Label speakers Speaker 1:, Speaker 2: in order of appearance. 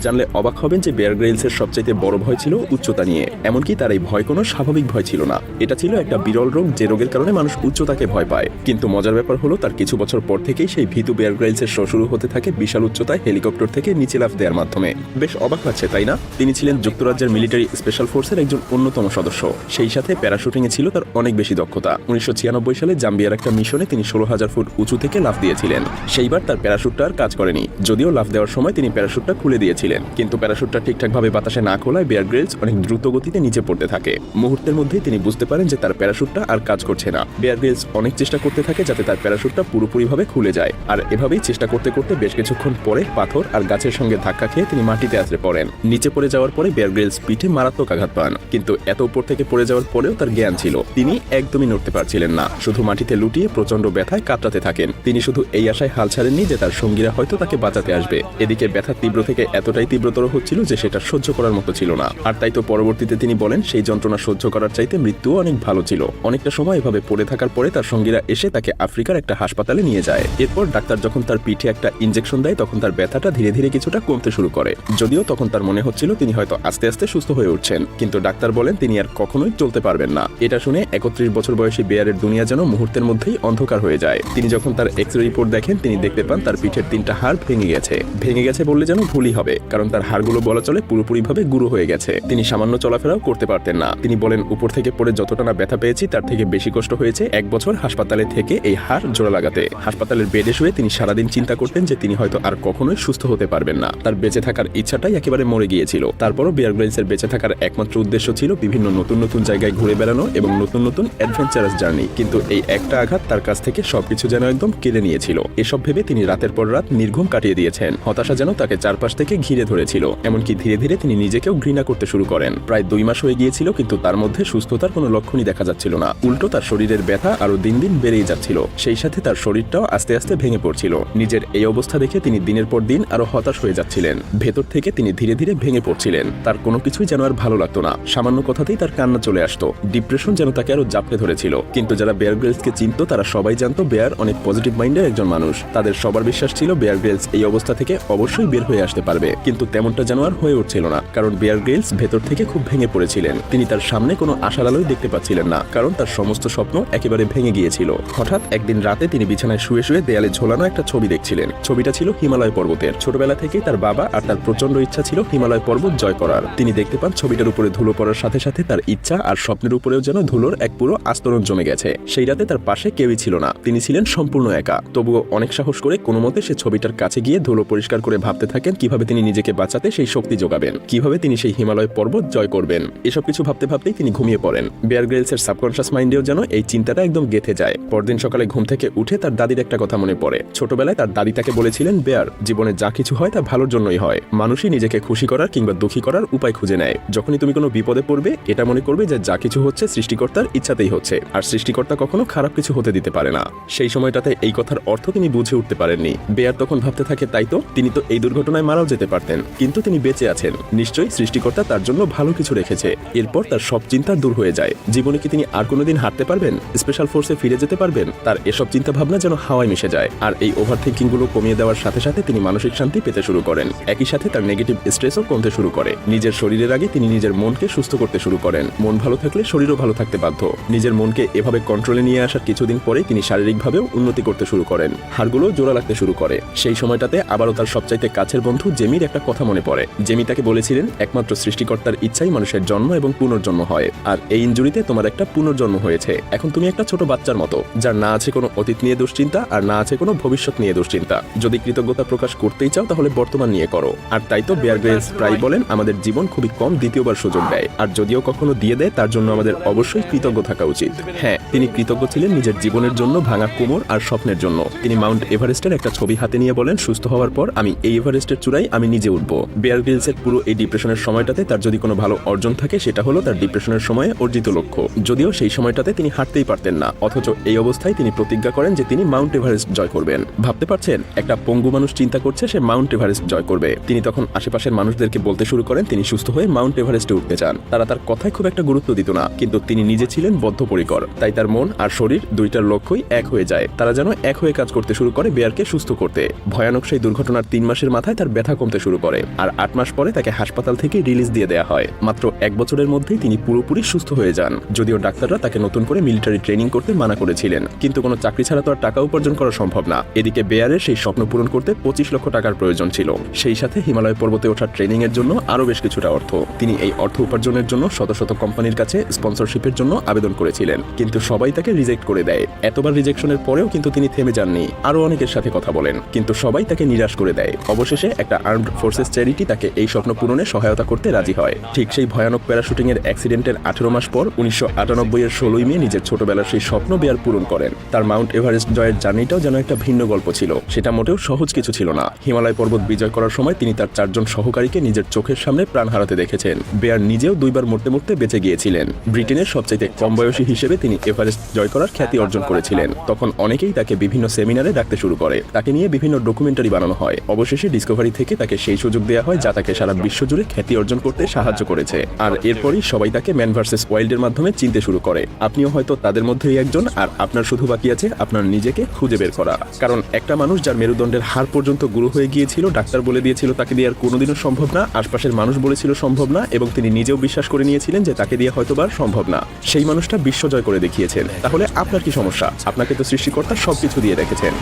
Speaker 1: জানলে অবাক হবেন যে বেয়ার গ্রিলসের সবচাইতে বড় ভয় ছিল উচ্চতা নিয়ে। এমনকি তার এই ভয় কোনো স্বাভাবিক ভয় ছিল না, এটা ছিল একটা বিরল রোগ, যে রোগের কারণে মানুষ উচ্চতাকে ভয় পায়। কিন্তু মজার ব্যাপার হলো তার কিছু বছর পর থেকেই সেই ভীতু বেয়ার গ্রিলসের শো শুরু হতে থাকে বিশাল উচ্চতায় হেলিকপ্টার থেকে নিচে লাফ দেওয়ার মাধ্যমে। বেশ অবাক লাগছে তাই না? তিনি ছিলেন যুক্তরাজ্যের মিলিটারি স্পেশাল ফোর্সের একজন অন্যতম সদস্য। সেই সাথে প্যারাশুটিংয়ে ছিল তার অনেক বেশি দক্ষতা। 1996 সালে জাম্বিয়ার একটা মিশনে তিনি 16,000 ফুট উঁচু থেকে লাফ দিয়েছিলেন। সেইবার তার প্যারাশুটটা আর কাজ করেনি, যদিও লাফ দেওয়ার সময় তিনি প্যারাশুটটা খুলে দিয়েছিলেন। কিন্তু প্যারাশুটটা ঠিকঠাকভাবে বাতাসে না খোলায় বেয়ার গ্রিলস অনেক দ্রুত গতিতে নিচে পড়তে থাকে। মুহূর্তের মধ্যেই তিনি বুঝতে পারেন যে তার প্যারাশুটটা আর কাজ করছে না। বেয়ার গ্রিলস অনেক চেষ্টা করতে থাকে যাতে তার প্যারাশুটটা পুরোপুরিভাবে খুলে যায়, আর এভাবেই চেষ্টা করতে করতে বেশ কিছুক্ষণ পরে পাথর আর গাছের সঙ্গে ধাক্কা খেয়ে তিনি মাটিতে আছড়ে পড়েন। নিচে পড়ে যাওয়ার পরে বেয়ার গ্রিলস পিঠে মারাত্মক আঘাত পান, কিন্তু এত উপর থেকে পড়ে যাওয়ার পরেও তার জ্ঞান ছিল। তিনি একদমই নড়তে পারছিলেন না, শুধু মাটিতে লুটিয়ে প্রচন্ড ব্যথায় কাতরাতে থাকেন। তিনি শুধু এই আশায় হাল ছাড়েননি যে তার সঙ্গীরা হয়তো তাকে বাঁচাতে আসবে। এদিকে ব্যথা তীব্র থেকে এতটাই তীব্রতর হচ্ছিল যে সেটা সহ্য করার মতো ছিল না। আর তাই তো পরবর্তীতে তিনি বলেন সেই যন্ত্রণা সহ্য করার চাইতে মৃত্যুও অনেক ভালো ছিল। অনেকটা সময় এভাবে পড়ে থাকার পরে তার সঙ্গীরা এসে তাকে আফ্রিকার একটা হাসপাতালে নিয়ে যায়। এরপর ডাক্তার যখন তার পিঠে একটা ইনজেকশন দেয় তখন তার ব্যথাটা ধীরে ধীরে কিছুটা কমতে শুরু করে। যদিও তখন তার মনে হচ্ছিল তিনি হয়তো আস্তে আস্তে সুস্থ হয়ে উঠছেন, কিন্তু ডাক্তার বলেন তিনি আর কখনোই চলতে পারবেন না। এটা শুনে 31 বছর বয়সী বেয়ারের দুনিয়া যেন মুহূর্তের মধ্যেই অন্ধকার হয়ে যায়। তিনি যখন তার এক্স রে রিপোর্ট দেখেন তিনি দেখতে পান তার পিঠের 3টা হাড় ভেঙে গেছে বললে যেন ভুলই হবে, কারণ তার হাড়গুলো বলা চলে পুরোপুরিভাবে গুঁড়ো হয়ে গেছে। তিনি সামান্য চলাফেরাও করতে পারতেন না। তিনি বলেন উপর থেকে পড়ে যতটা না ব্যথা পেয়েছি তার থেকে বেশি কষ্ট হয়েছে 1 বছর হাসপাতালে থেকে এই হাড় জোড়া লাগাতে। হাসপাতালের বেডে শুয়ে তিনি সারাদিন চিন্তা করতেন যে তিনি হয়তো আর কখনোই সুস্থ হতে পারবেন না। তার বেঁচে থাকার ইচ্ছাটাই একেবারে মরে গিয়েছিল। তারপরও বেয়ার গ্রিলসের বেঁচে থাকার একমাত্র উদ্দেশ্য ছিল বিভিন্ন নতুন নতুন জায়গায় ঘুরে বেড়ানো এবং নতুন নতুন অ্যাডভেঞ্চারাস জার্নি। কিন্তু এই একটা আঘাত তার কাছ থেকে সবকিছু যেন একদম কেড়ে নিয়েছিল। এসব ভেবে তিনি রাতের পর রাত নির্ঘুম কাটিয়ে দিয়েছেন। হতাশা যেন তাকে চারপাশ থেকে ঘিরে ধরেছিল। এমনকি ধীরে ধীরে তিনি নিজেকেও ঘৃণা করতে শুরু করেন। প্রায় 2 মাস হয়ে গিয়েছিল, কিন্তু তার মধ্যে সুস্থতার কোনো লক্ষণই দেখা যাচ্ছিল না। উল্টো তার শরীরের ব্যথা আরো দিন দিন বেড়েই যাচ্ছিল। সেই সাথে তার শরীরটাও আস্তে আস্তে ভেঙে পড়ছিল। নিজের এই অবস্থা দেখে তিনি দিনের পর দিন আরো হতাশ হয়ে যাচ্ছিলেন। ভেতর থেকে তিনি ধীরে ধীরে ভেঙে পড়ছিলেন। তার কোনো কিছুই যেন আর ভালো লাগতো না। সামান্য কথাতেই তার কান্না চলে আসতো। ডিপ্রেশন যেন তাকে আরো জাপটে ধরেছিল। কিন্তু যারা বেয়ার গ্রিলসকে চিনতো তারা সবাই জানতো বেয়ার অনেক পজিটিভ মাইন্ডের একজন মানুষ। তাদের সবার বিশ্বাস ছিল বেয়ার গ্রিলস এই অবস্থা থেকে অবশ্যই বের হয়ে আসতে পারবে। কিন্তু তেমনটা যেন আর হয়ে উঠছিল না, কারণ বেয়ার গ্রিলস ভেতর থেকে খুব ভেঙে পড়েছিলেন। তিনি তার সামনে কোনো আশার আলোই দেখতে পাচ্ছিলেন না, কারণ তার সমস্ত স্বপ্ন একেবারে ভেঙে গিয়েছিল। হঠাৎ একদিন রাতে তিনি বিছানায় শুয়ে শুয়ে দেয়ালে ঝোলানো একটা ছবি দেখছিলেন। ছবিটা ছিল হিমালয় পর্বতের। ছোটবেলা থেকেই তার বাবা আর তার প্রচন্ড ইচ্ছা ছিল হিমালয় পর্বত জয় করার। তিনি দেখতে পান ছবিটার উপরে ধুলো পড়ার সাথে সাথে তার ইচ্ছা আর স্বপ্নের উপরেও যেন ধুলোর এক পুরো আস্তরণ জমে গেছে। সেই রাতে তার পাশে কেউই ছিল না, তিনি ছিলেন সম্পূর্ণ একা। তবুও অনেক সাহস করে কোনো মতে সে ছবিটার কাছে গিয়ে ধুলো পরিষ্কার করে ভাবতে থাকেন কিভাবে তিনি নিজেকে বাঁচাতে সেই শক্তি যোগাবেন, কিভাবে তিনি সেই হিমালয় পর্বত জয় করবেন। এসব কিছু ভাবতে ভাবতেই তিনি ঘুমিয়ে পড়েন। বেয়ার গ্রিলসের সাবকনশিয়াস মাইন্ডেও যেন এই চিন্তাটা একদম গেঁথে যায়। পরদিন সকালে ঘুম থেকে উঠে তার দাদির একটা কথা মনে পড়ে। ছোটবেলায় তার দাদি তাকে বলেছিলেন, বেয়ার, জীবনে যা কিছু হয় তা ভালোর জন্যই হয়। মানুষই নিজেকে খুশি করার কিংবা দুঃখী করার উপায় খুঁজে নেয়। যখনই তুমি কোনো বিপদে পড়বে এটা মনে করবে যে যা কিছু হচ্ছে সৃষ্টিকর্তার ইচ্ছাতেই হচ্ছে, আর সৃষ্টিকর্তা কখনো খারাপ কিছু হতে দিতে পারে না। সেই সময়টাতে এই কথার অর্থ তিনি বুঝে উঠতে পারেননি। বেয়ার তখন ভাবতে থাকে, তাই তো, তিনি তো এই দুর্ঘটনায় মারাও যেতে পারতেন, কিন্তু তিনি বেঁচে আছেন, নিশ্চয়ই সৃষ্টিকর্তা তার জন্য ভালো কিছু রেখেছে। এরপর তার সব চিন্তা দূর হয়ে যায়। জীবনে কি তিনি আর কোনোদিন হাঁটতে পারবেন, স্পেশাল ফোর্সে ফিরে যেতে পারবেন? তার এসব চিন্তা ভাবনা যেন হাওয়ায় মিশে যায়। আর এই ওভার থিঙ্কিং গুলো কমিয়ে দেওয়ার সাথে সাথে তিনি মানসিক শান্তি পেতে শুরু করেন। একই সাথে তার নেগেটিভ স্ট্রেসও কমতে শুরু করে। নিজের শরীরের আগে তিনি নিজের মনকে সুস্থ করতে শুরু করেন। মন ভালো থাকলে শরীরও ভালো থাকতে বাধ্য। নিজের মনকে এভাবে কন্ট্রোলে নিয়ে আসার কিছুদিন পরে তিনি শারীরিকভাবেও উন্নতি করতে শুরু করেন। হাড়গুলো জোড়া লাগতে শুরু করে। সেই সময়টাতে আবারও তার সবচাইতে কাছের বন্ধু জেমির একটা কথা মনে পড়ে। জেমি তাকে বলেছিলেন, একমাত্র সৃষ্টিকর্তার ইচ্ছাই মানুষের জন্ম এবং পুনর্জন্ম হয়, আর এই ইনজুরিতে তোমার একটা পুনর্জন্ম হয়েছে। এখন তুমি একটা ছোট বাচ্চার মতো, যার না আছে কোনো অতীত নিয়ে দুশ্চিন্তা আর না আছে কোনো ভবিষ্যৎ নিয়ে দুশ্চিন্তা। যদি কৃতজ্ঞতা প্রকাশ করতেই চাও তাহলে বর্তমান নিয়ে করো। আর তাই তো বেয়ার গ্রিলস প্রায় বলেন, আমাদের জীবন খুবই কম দ্বিতীয়বার সুযোগ দেয়, আর যদিও কখনো দিয়ে দেয় তার জন্য আমাদের অবশ্যই কৃতজ্ঞ থাকা উচিত। হ্যাঁ, তিনি কৃতজ্ঞ ছিলেন নিজের জীবনের জন্য, ভাঙা কোমর আর স্বপ্নের জন্য। তিনি মাউন্ট এভারেস্টের একটা ছবি হাতে নিয়ে বলেন, সুস্থ হওয়ার পর আমি এই এভারেস্টের চূড়ায় আমি নিজে উঠবো। বেয়ার গ্রিলসের পুরো এই ডিপ্রেশনের সময়টাতে তার যদি কোনো ভালো অর্জন থাকে সেটা হলো তার ডিপ্রেশনের সময়ে অর্জিত লক্ষ্য। যদিও সেই সময়টাতে তিনি হাঁটতেই পারতেন না, অথচ এই অবস্থায় তিনি প্রতিজ্ঞা করেন যে তিনি মাউন্ট এভারেস্ট জয় করবেন। ভাবতে পারছেন, একটা পঙ্গু মানুষ চিন্তা করছে সে মাউন্ট এভারেস্ট জয় করবে। তিনি তখন আশেপাশের মানুষদেরকে বলতে শুরু করেন তিনি সুস্থ হয়ে মাউন্ট এভারেস্টে উঠতে চান। তারা তার কথায় খুব একটা গুরুত্ব দিত না, কিন্তু তিনি নিজে ছিলেন বদ্ধপরিকর। তাই তার মন আর শরীর দুইটার লক্ষ্যই এক হয়ে যায়। তারা যেন এক হয়ে কাজ করতে শুরু করে বেয়ারকে সুস্থ করতে। ভয়ানক সেই দুর্ঘটনার 3 মাসের মাথায় তার ব্যথা কমতে শুরু শুরু করে, আর 8 মাস পরে তাকে হাসপাতাল থেকে রিলিজ দিয়ে দেওয়া হয়। মাত্র 1 বছরের মধ্যেই তিনি পুরোপুরি সুস্থ হয়ে যান, যদিও ডাক্তাররা তাকে নতুন করে মিলিটারি ট্রেনিং করতে মানা করেছিলেন। কিন্তু কোনো চাকরি ছাড়া তো আর টাকা উপার্জন করা সম্ভব না। এদিকে বেয়ারের সেই স্বপ্ন পূরণ করতে 25 লক্ষ টাকার প্রয়োজন ছিল, সেই সাথে হিমালয় পর্বতে ওঠার ট্রেনিং এর জন্য আরো বেশ কিছুটা অর্থ। তিনি এই অর্থ উপার্জনের জন্য শত শত কোম্পানির কাছে স্পন্সরশিপের জন্য আবেদন করেছিলেন, কিন্তু সবাই তাকে রিজেক্ট করে দেয়। এতবার রিজেকশনের পরেও কিন্তু তিনি থেমে যাননি, আরো অনেকের সাথে কথা বলেন, কিন্তু সবাই তাকে নিরাশ করে দেয়। অবশেষে একটা আর্মড ফোর্সেস চ্যারিটি তাকে এই স্বপ্ন পূরণে সহায়তা করতে রাজি হয়। ঠিক সেই ভয়ানক প্যারাশুটিং এর অ্যাক্সিডেন্টের 18 মাস পর 1998 এর 16 মে নিজের ছোটবেলার সেই স্বপ্ন বেয়ার পূরণ করেন। তার মাউন্ট এভারেস্ট জয়ের জার্নিটাও যেন একটা ভিন্ন গল্প ছিল। সেটা মোটেও সহজ কিছু ছিল না। হিমালয় পর্বত বিজয় করার সময় তিনি তার 4 জন সহকারীকে নিজের চোখের সামনে প্রাণ হারাতে দেখেছেন। বেয়ার নিজেও 2 বার মরতে মরতে বেঁচে গিয়েছিলেন। ব্রিটেনের সবচাইতে কম বয়সী হিসেবে তিনি এভারেস্ট জয় করার খ্যাতি অর্জন করেছিলেন। তখন অনেকেই তাকে বিভিন্ন সেমিনারে ডাকতে শুরু করে, তাকে নিয়ে বিভিন্ন ডকুমেন্টারি বানানো হয়। অবশেষে ডিসকভারি থেকে তাকে সেই সুযোগ দেওয়া হয় যা তাকে সারা বিশ্বজুড়ে খ্যাতি অর্জন করতে সাহায্য করেছে। আর এরপরই সবাই তাকে ম্যান ভার্সেস ওয়াইল্ডের মাধ্যমে চিনতে শুরু করে। আপনিও হয়তো তাদের মধ্যেই একজন, আর আপনার শুধু বাকি আছে আপনার নিজেকে খুঁজে বের করা। কারণ একটা মানুষ যার মেরুদণ্ডের হাড় পর্যন্ত গুঁড়ো হয়ে গিয়েছিল, ডাক্তার বলে দিয়েছিল তাকে দিয়ে আর কোনোদিনও সম্ভব না, আশপাশের মানুষ বলেছিল সম্ভব না, এবং তিনি নিজেও বিশ্বাস করে নিয়েছিলেন যে তাকে দিয়ে হয়তোবার সম্ভব না, সেই মানুষটা বিশ্বজয় করে দেখিয়েছেন। তাহলে আপনার কি সমস্যা? আপনাকে তো সৃষ্টিকর্তা সবকিছু দিয়ে রেখেছেন।